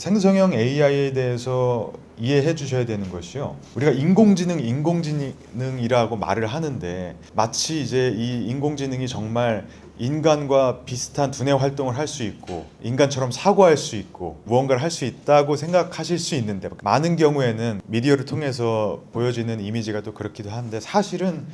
생성형 AI에 대해서 이해해 주셔야 되는 것이요. 우리가 인공지능이라고 말을 하는데 마치 이제 이 인공지능이 정말 인간과 비슷한 두뇌 활동을 할 수 있고 인간처럼 사고할 수 있고 무언가를 할 수 있다고 생각하실 수 있는데 많은 경우에는 미디어를 통해서 보여지는 이미지가 또 그렇기도 한데 사실은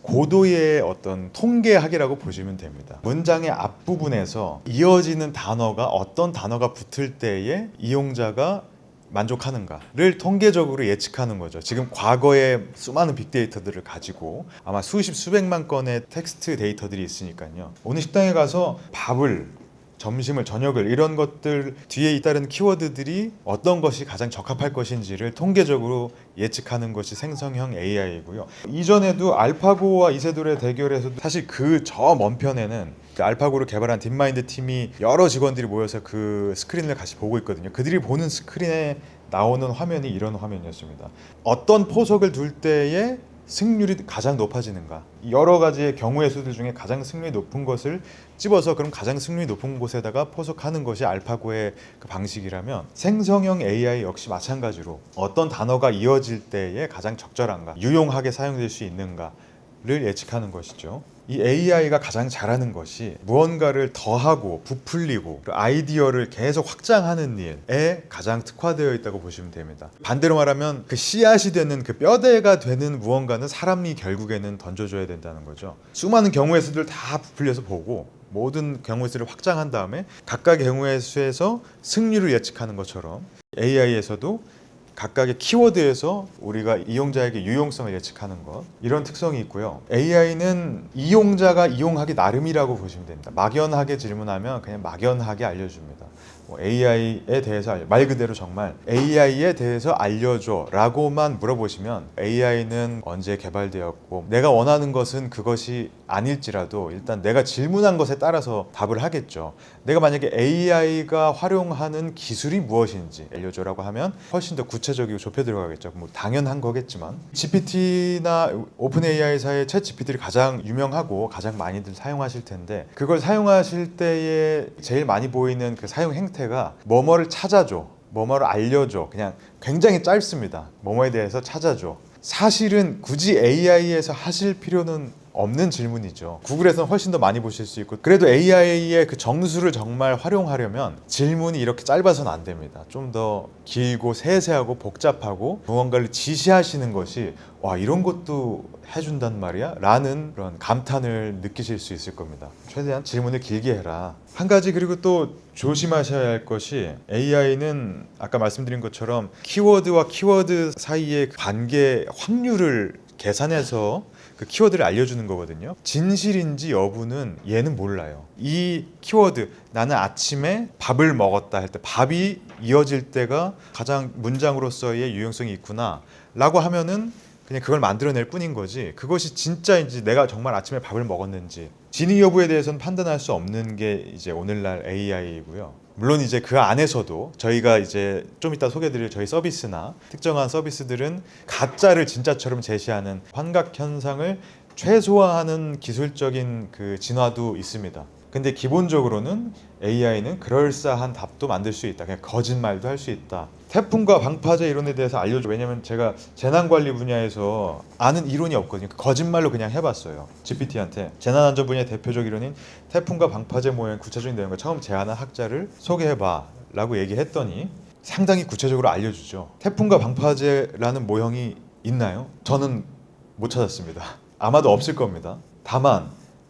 고도의 어떤 통계학이라고 보시면 됩니다. 문장의 앞부분에서 이어지는 단어가 어떤 단어가 붙을 때에 이용자가 만족하는가를 통계적으로 예측하는 거죠. 지금 과거의 수많은 빅데이터들을 가지고 아마 수십 수백만 건의 텍스트 데이터들이 있으니까요. 오늘 식당에 가서 밥을 점심을 저녁을 이런 것들 뒤에 잇따른 키워드들이 어떤 것이 가장 적합할 것인지를 통계적으로 예측하는 것이 생성형 AI이고요. 이전에도 알파고와 이세돌의 대결에서도 사실 그 저 먼 편에는 그 알파고를 개발한 딥마인드 팀이 여러 직원들이 모여서 그 스크린을 같이 보고 있거든요. 그들이 보는 스크린에 나오는 화면이 이런 화면이었습니다. 어떤 포석을 둘 때에 승률이 가장 높아지는가, 여러 가지의 경우의 수들 중에 가장 승률이 높은 것을 집어서 그럼 가장 승률이 높은 곳에다가 포석하는 것이 알파고의 그 방식이라면 생성형 AI 역시 마찬가지로 어떤 단어가 이어질 때에 가장 적절한가, 유용하게 사용될 수 있는가를 예측하는 것이죠. 이 AI가 가장 잘하는 것이 무언가를 더하고 부풀리고 아이디어를 계속 확장하는 일에 가장 특화되어 있다고 보시면 됩니다. 반대로 말하면 그 씨앗이 되는 그 뼈대가 되는 무언가는 사람이 결국에는 던져줘야 된다는 거죠. 수많은 경우의 수들 다 부풀려서 보고 모든 경우의 수를 확장한 다음에 각각의 경우의 수에서 승률을 예측하는 것처럼 AI에서도 각각의 키워드에서 우리가 이용자에게 유용성을 예측하는 것, 이런 특성이 있고요. AI는 이용자가 이용하기 나름이라고 보시면 됩니다. 막연하게 질문하면 그냥 막연하게 알려줍니다. AI에 대해서 말 그대로 정말 AI에 대해서 알려줘 라고만 물어보시면 AI는 언제 개발되었고 내가 원하는 것은 그것이 아닐지라도 일단 내가 질문한 것에 따라서 답을 하겠죠. 내가 만약에 AI가 활용하는 기술이 무엇인지 알려줘라고 하면 훨씬 더 구체적이고 좁혀 들어가겠죠. 뭐 당연한 거겠지만 GPT나 오픈 AI사의 챗 GPT를 가장 유명하고 가장 많이들 사용하실 텐데 그걸 사용하실 때에 제일 많이 보이는 그 사용 행태가 뭐뭐를 찾아줘, 뭐뭐를 알려줘, 그냥 굉장히 짧습니다. 뭐뭐에 대해서 찾아줘. 사실은 굳이 AI에서 하실 필요는 없는 질문이죠. 구글에서는 훨씬 더 많이 보실 수 있고 그래도 AI의 그 정수를 정말 활용하려면 질문이 이렇게 짧아서는 안 됩니다. 좀 더 길고 세세하고 복잡하고 무언가를 지시하시는 것이 와 이런 것도 해준단 말이야? 라는 그런 감탄을 느끼실 수 있을 겁니다. 최대한 질문을 길게 해라. 한 가지 그리고 또 조심하셔야 할 것이 AI는 아까 말씀드린 것처럼 키워드와 키워드 사이의 관계 확률을 계산해서 그 키워드를 알려주는 거거든요. 진실인지 여부는 얘는 몰라요. 이 키워드 나는 아침에 밥을 먹었다 할 때 밥이 이어질 때가 가장 문장으로서의 유용성이 있구나 라고 하면은 그냥 그걸 만들어낼 뿐인 거지 그것이 진짜인지 내가 정말 아침에 밥을 먹었는지 진위 여부에 대해서는 판단할 수 없는 게 이제 오늘날 AI이고요. 물론 이제 그 안에서도 저희가 이제 좀 이따 소개드릴 저희 서비스나 특정한 서비스들은 가짜를 진짜처럼 제시하는 환각 현상을 최소화하는 기술적인 그 진화도 있습니다. 근데 기본적으로는 AI는 그럴싸한 답도 만들 수 있다. 그냥 거짓말도 할 수 있다. 태풍과 방파제 이론에 대해서 알려줘. 왜냐면 제가 재난관리 분야에서 아는 이론이 없거든요. 거짓말로 그냥 해봤어요. GPT한테 재난안전 분야의 대표적 이론인 태풍과 방파제 모형 구체적인 내용을 처음 제안한 학자를 소개해봐 라고 얘기했더니 상당히 구체적으로 알려주죠. 태풍과 방파제라는 모형이 있나요? 저는 못 찾았습니다. 아마도 없을 겁니다. 다만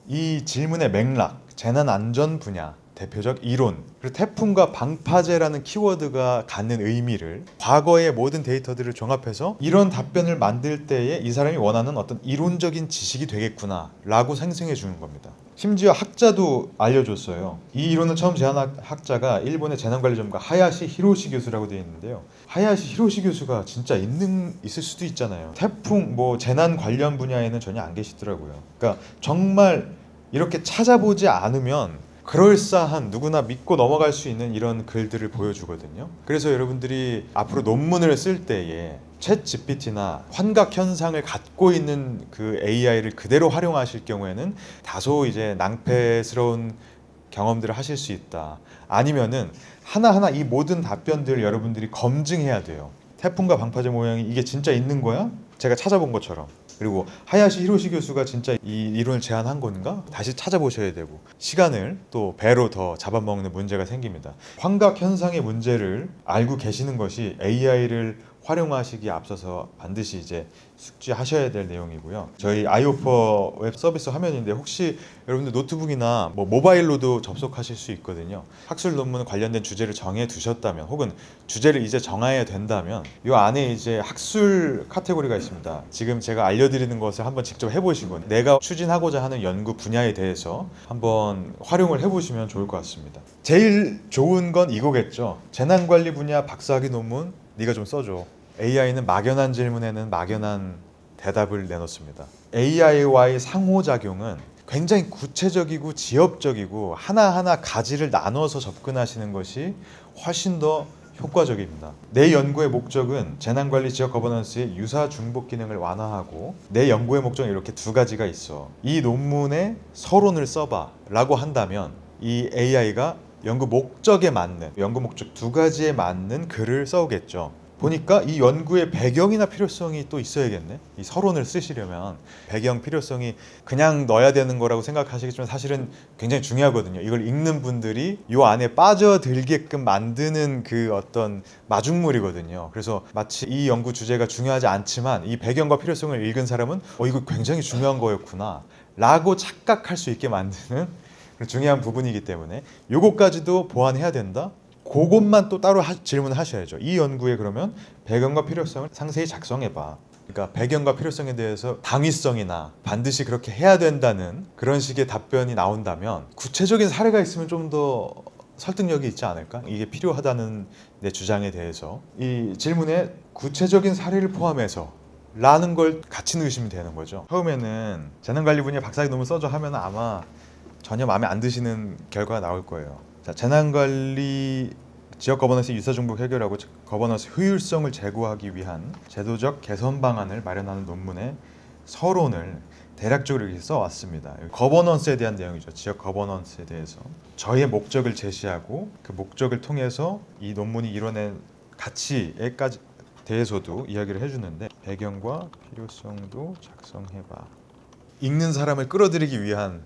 이 질문의 맥락, 재난안전 분야 대표적 이론, 그리고 태풍과 방파제라는 키워드가 갖는 의미를 과거의 모든 데이터들을 종합해서 이런 답변을 만들 때에 이 사람이 원하는 어떤 이론적인 지식이 되겠구나 라고 생성해 주는 겁니다. 심지어 학자도 알려줬어요. 이 이론을 처음 제안한 학자가 일본의 재난관리 전문가 하야시 히로시 교수라고 되어 있는데요. 하야시 히로시 교수가 진짜 있을 수도 있잖아요. 태풍, 재난 관련 분야에는 전혀 안 계시더라고요. 그러니까 정말 이렇게 찾아보지 않으면 그럴싸한 누구나 믿고 넘어갈 수 있는 이런 글들을 보여주거든요. 그래서 여러분들이 앞으로 논문을 쓸 때에 챗 GPT나 환각 현상을 갖고 있는 그 AI를 그대로 활용하실 경우에는 다소 이제 낭패스러운 경험들을 하실 수 있다. 아니면은 하나하나 이 모든 답변들을 여러분들이 검증해야 돼요. 태풍과 방파제 모양이 이게 진짜 있는 거야? 제가 찾아본 것처럼. 그리고 하야시 히로시 교수가 진짜 이 이론을 제안한 건가? 다시 찾아보셔야 되고 시간을 또 배로 더 잡아먹는 문제가 생깁니다. 환각 현상의 문제를 알고 계시는 것이 AI를 활용하시기에 앞서서 반드시 이제 숙지하셔야 될 내용이고요. 저희 아이오퍼 웹 서비스 화면인데 혹시 여러분들 노트북이나 뭐 모바일로도 접속하실 수 있거든요. 학술 논문 관련된 주제를 정해 두셨다면 혹은 주제를 이제 정해야 된다면 이 안에 이제 학술 카테고리가 있습니다. 지금 제가 알려드리는 것을 한번 직접 해보시고 내가 추진하고자 하는 연구 분야에 대해서 한번 활용을 해보시면 좋을 것 같습니다. 제일 좋은 건 이거겠죠. 재난관리 분야 박사학위 논문 네가 좀 써줘. AI는 막연한 질문에는 막연한 대답을 내놓습니다. AI와의 상호작용은 굉장히 구체적이고 지엽적이고 하나하나 가지를 나눠서 접근하시는 것이 훨씬 더 효과적입니다. 내 연구의 목적은 재난관리 지역 거버넌스의 유사 중복 기능을 완화하고 내 연구의 목적은 이렇게 두 가지가 있어. 이 논문에 서론을 써봐 라고 한다면 이 AI가 연구 목적에 맞는 연구 목적 두 가지에 맞는 글을 써오겠죠. 보니까 이 연구의 배경이나 필요성이 또 있어야겠네. 이 서론을 쓰시려면 배경 필요성이 그냥 넣어야 되는 거라고 생각하시겠지만 사실은 굉장히 중요하거든요. 이걸 읽는 분들이 이 안에 빠져들게끔 만드는 그 어떤 마중물이거든요. 그래서 마치 이 연구 주제가 중요하지 않지만 이 배경과 필요성을 읽은 사람은 이거 굉장히 중요한 거였구나 라고 착각할 수 있게 만드는 중요한 부분이기 때문에 요거까지도 보완해야 된다. 그것만 또 따로 질문을 하셔야죠. 이 연구에 그러면 배경과 필요성을 상세히 작성해봐. 그러니까 배경과 필요성에 대해서 당위성이나 반드시 그렇게 해야 된다는 그런 식의 답변이 나온다면 구체적인 사례가 있으면 좀 더 설득력이 있지 않을까? 이게 필요하다는 내 주장에 대해서 이 질문에 구체적인 사례를 포함해서 라는 걸 같이 넣으시면 되는 거죠. 처음에는 재난관리 분야 박사학위 논문 써줘 하면 아마 전혀 마음에 안 드시는 결과가 나올 거예요. 자, 재난관리 지역 거버넌스 유사 중복 해결하고 거버넌스 효율성을 제고하기 위한 제도적 개선 방안을 마련하는 논문의 서론을 대략적으로 이렇게 써왔습니다. 거버넌스에 대한 내용이죠. 지역 거버넌스에 대해서 저희의 목적을 제시하고 그 목적을 통해서 이 논문이 이뤄낸 가치에까지 대해서도 이야기를 해주는데 배경과 필요성도 작성해봐. 읽는 사람을 끌어들이기 위한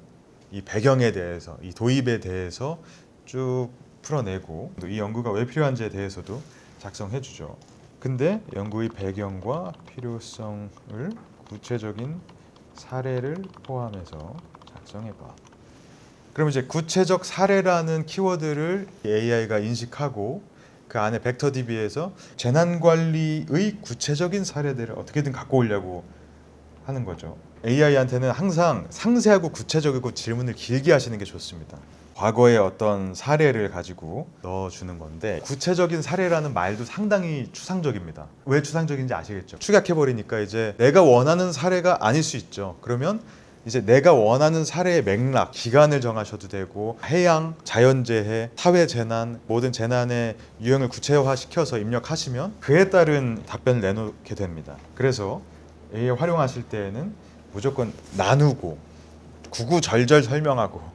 이 배경에 대해서 이 도입에 대해서 쭉 풀어내고 또 이 연구가 왜 필요한지에 대해서도 작성해주죠. 근데 연구의 배경과 필요성을 구체적인 사례를 포함해서 작성해봐. 그럼 이제 구체적 사례라는 키워드를 AI가 인식하고 그 안에 벡터DB에서 재난관리의 구체적인 사례들을 어떻게든 갖고 오려고 하는 거죠. AI한테는 항상 상세하고 구체적이고 질문을 길게 하시는 게 좋습니다. 과거의 어떤 사례를 가지고 넣어주는 건데 구체적인 사례라는 말도 상당히 추상적입니다. 왜 추상적인지 아시겠죠? 축약해버리니까 이제 내가 원하는 사례가 아닐 수 있죠. 그러면 이제 내가 원하는 사례의 맥락, 기간을 정하셔도 되고 해양, 자연재해, 사회재난, 모든 재난의 유형을 구체화시켜서 입력하시면 그에 따른 답변을 내놓게 됩니다. 그래서 AI 활용하실 때에는 무조건 나누고 구구절절 설명하고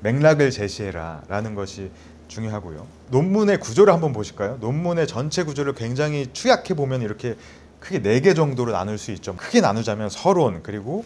맥락을 제시해라 라는 것이 중요하고요. 논문의 구조를 한번 보실까요? 논문의 전체 구조를 굉장히 축약해 보면 이렇게 크게 4개 정도로 나눌 수 있죠. 크게 나누자면 서론, 그리고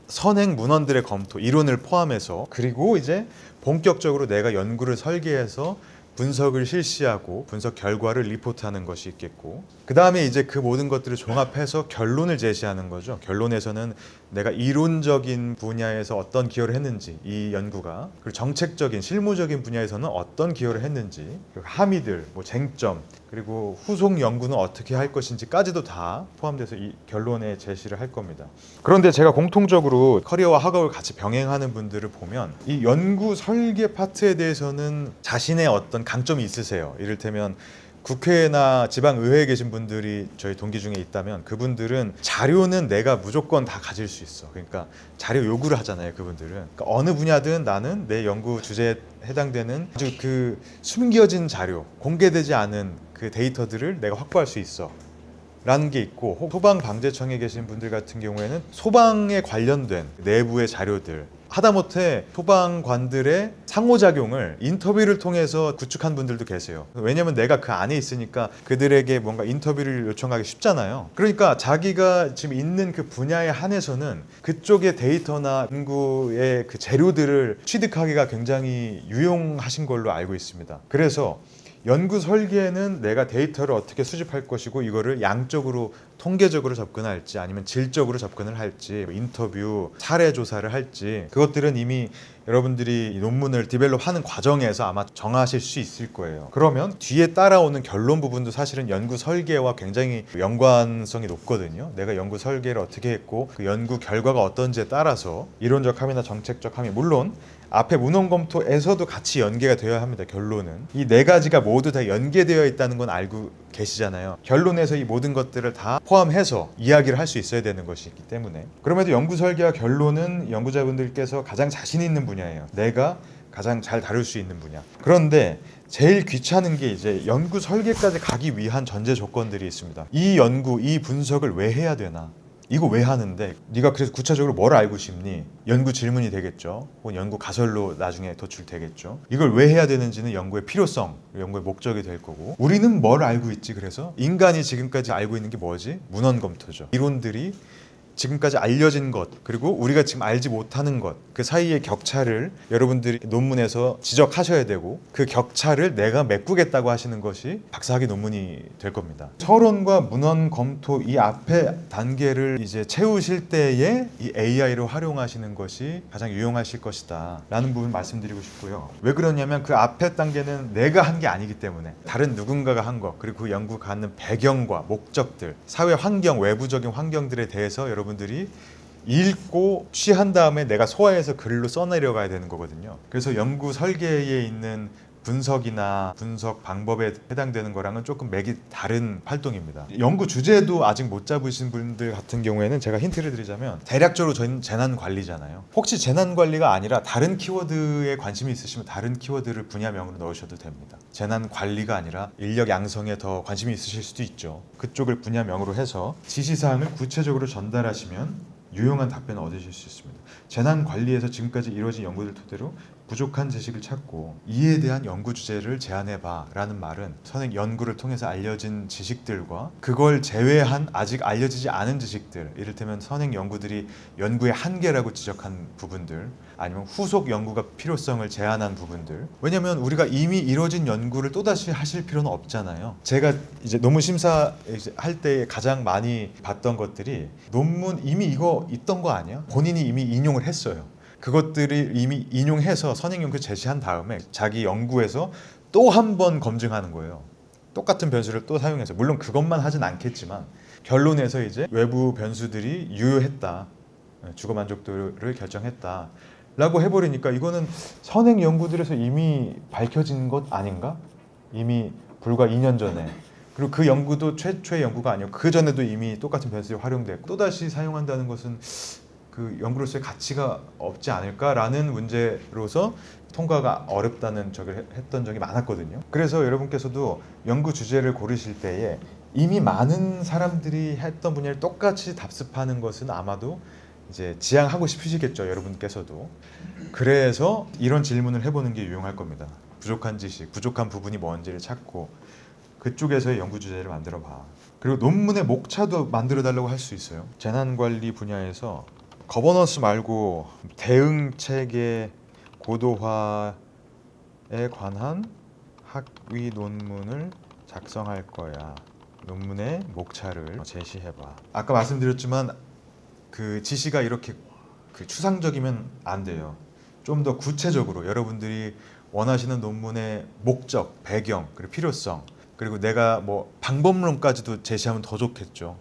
선행 문헌들의 검토, 이론을 포함해서, 그리고 이제 본격적으로 내가 연구를 설계해서 분석을 실시하고 분석 결과를 리포트하는 것이 있겠고, 그 다음에 이제 그 모든 것들을 종합해서 결론을 제시하는 거죠. 결론에서는 내가 이론적인 분야에서 어떤 기여를 했는지, 이 연구가, 그리고 정책적인 실무적인 분야에서는 어떤 기여를 했는지, 그리고 함의들, 뭐 쟁점, 그리고 후속 연구는 어떻게 할 것인지까지도 다 포함돼서 이 결론에 제시를 할 겁니다. 그런데 제가 공통적으로 커리어와 학업을 같이 병행하는 분들을 보면 이 연구 설계 파트에 대해서는 자신의 어떤 강점이 있으세요. 이를테면 국회나 지방의회에 계신 분들이 저희 동기 중에 있다면 그분들은 자료는 내가 무조건 다 가질 수 있어. 그러니까 자료 요구를 하잖아요, 그분들은. 그러니까 어느 분야든 나는 내 연구 주제에 해당되는 아주 그 숨겨진 자료, 공개되지 않은 그 데이터들을 내가 확보할 수 있어 라는 게 있고, 소방방재청에 계신 분들 같은 경우에는 소방에 관련된 내부의 자료들, 하다못해 소방관들의 상호작용을 인터뷰를 통해서 구축한 분들도 계세요. 왜냐면 내가 그 안에 있으니까 그들에게 뭔가 인터뷰를 요청하기 쉽잖아요. 그러니까 자기가 지금 있는 그 분야에 한해서는 그쪽의 데이터나 연구의 그 재료들을 취득하기가 굉장히 유용하신 걸로 알고 있습니다. 그래서 연구 설계는 내가 데이터를 어떻게 수집할 것이고 이거를 양적으로 통계적으로 접근할지 아니면 질적으로 접근을 할지 인터뷰, 사례 조사를 할지 그것들은 이미 여러분들이 이 논문을 디벨롭하는 과정에서 아마 정하실 수 있을 거예요. 그러면 뒤에 따라오는 결론 부분도 사실은 연구 설계와 굉장히 연관성이 높거든요. 내가 연구 설계를 어떻게 했고 그 연구 결과가 어떤지에 따라서 이론적 함이나 정책적 함이 물론 앞에 문헌 검토에서도 같이 연계가 되어야 합니다. 결론은 이 네 가지가 모두 다 연계되어 있다는 건 알고 계시잖아요. 결론에서 이 모든 것들을 다 포함해서 이야기를 할 수 있어야 되는 것이기 때문에 그럼에도 연구 설계와 결론은 연구자분들께서 가장 자신 있는 분야예요. 내가 가장 잘 다룰 수 있는 분야. 그런데 제일 귀찮은 게 이제 연구 설계까지 가기 위한 전제 조건들이 있습니다. 이 연구, 이 분석을 왜 해야 되나? 이거 왜 하는데? 네가 그래서 구체적으로 뭘 알고 싶니? 연구 질문이 되겠죠. 혹은 연구 가설로 나중에 도출되겠죠. 이걸 왜 해야 되는지는 연구의 필요성, 연구의 목적이 될 거고 우리는 뭘 알고 있지? 그래서 인간이 지금까지 알고 있는 게 뭐지? 문헌 검토죠. 이론들이 지금까지 알려진 것 그리고 우리가 지금 알지 못하는 것 그 사이의 격차를 여러분들이 논문에서 지적하셔야 되고 그 격차를 내가 메꾸겠다고 하시는 것이 박사학위 논문이 될 겁니다. 서론과 문헌 검토 이 앞에 단계를 이제 채우실 때에 이 AI를 활용하시는 것이 가장 유용하실 것이다 라는 부분 말씀드리고 싶고요. 왜 그러냐면 그 앞에 단계는 내가 한 게 아니기 때문에 다른 누군가가 한 것 그리고 그 연구 갖는 배경과 목적들 사회 환경 외부적인 환경들에 대해서 여러분들이 읽고 취한 다음에 내가 소화해서 글로 써내려가야 되는 거거든요. 그래서 연구 설계에 있는 분석이나 분석 방법에 해당되는 거랑은 조금 맥이 다른 활동입니다. 연구 주제도 아직 못 잡으신 분들 같은 경우에는 제가 힌트를 드리자면 대략적으로 저희는 재난 관리잖아요. 혹시 재난 관리가 아니라 다른 키워드에 관심이 있으시면 다른 키워드를 분야명으로 넣으셔도 됩니다. 재난 관리가 아니라 인력 양성에 더 관심이 있으실 수도 있죠. 그쪽을 분야명으로 해서 지시사항을 구체적으로 전달하시면 유용한 답변을 얻으실 수 있습니다. 재난 관리에서 지금까지 이루어진 연구들 토대로 부족한 지식을 찾고 이에 대한 연구 주제를 제안해봐 라는 말은 선행 연구를 통해서 알려진 지식들과 그걸 제외한 아직 알려지지 않은 지식들 이를테면 선행 연구들이 연구의 한계라고 지적한 부분들 아니면 후속 연구가 필요성을 제안한 부분들 왜냐면 우리가 이미 이루어진 연구를 또다시 하실 필요는 없잖아요. 제가 이제 논문 심사할 때 가장 많이 봤던 것들이 논문 이미 이거 있던 거 아니야? 본인이 이미 인용을 했어요. 그것들이 이미 인용해서 선행 연구 제시한 다음에 자기 연구에서 또 한 번 검증하는 거예요. 똑같은 변수를 또 사용해서 물론 그것만 하진 않겠지만 결론에서 이제 외부 변수들이 유효했다, 주거 만족도를 결정했다 라고 해버리니까 이거는 선행 연구들에서 이미 밝혀진 것 아닌가? 이미 불과 2년 전에 그리고 그 연구도 최초의 연구가 아니고 그 전에도 이미 똑같은 변수가 활용됐고 또다시 사용한다는 것은 그 연구로서의 가치가 없지 않을까라는 문제로서 통과가 어렵다는 적을 했던 적이 많았거든요. 그래서 여러분께서도 연구 주제를 고르실 때에 이미 많은 사람들이 했던 분야를 똑같이 답습하는 것은 아마도 이제 지향하고 싶으시겠죠, 여러분께서도. 그래서 이런 질문을 해보는 게 유용할 겁니다. 부족한 지식, 부족한 부분이 뭔지를 찾고 그쪽에서의 연구 주제를 만들어 봐. 그리고 논문의 목차도 만들어 달라고 할 수 있어요. 재난관리 분야에서 거버넌스 말고 대응 체계 고도화에 관한 학위 논문을 작성할 거야. 논문의 목차를 제시해봐. 아까 말씀드렸지만 그 지시가 이렇게 그 추상적이면 안 돼요. 좀 더 구체적으로 여러분들이 원하시는 논문의 목적, 배경, 그리고 필요성 그리고 내가 뭐 방법론까지도 제시하면 더 좋겠죠.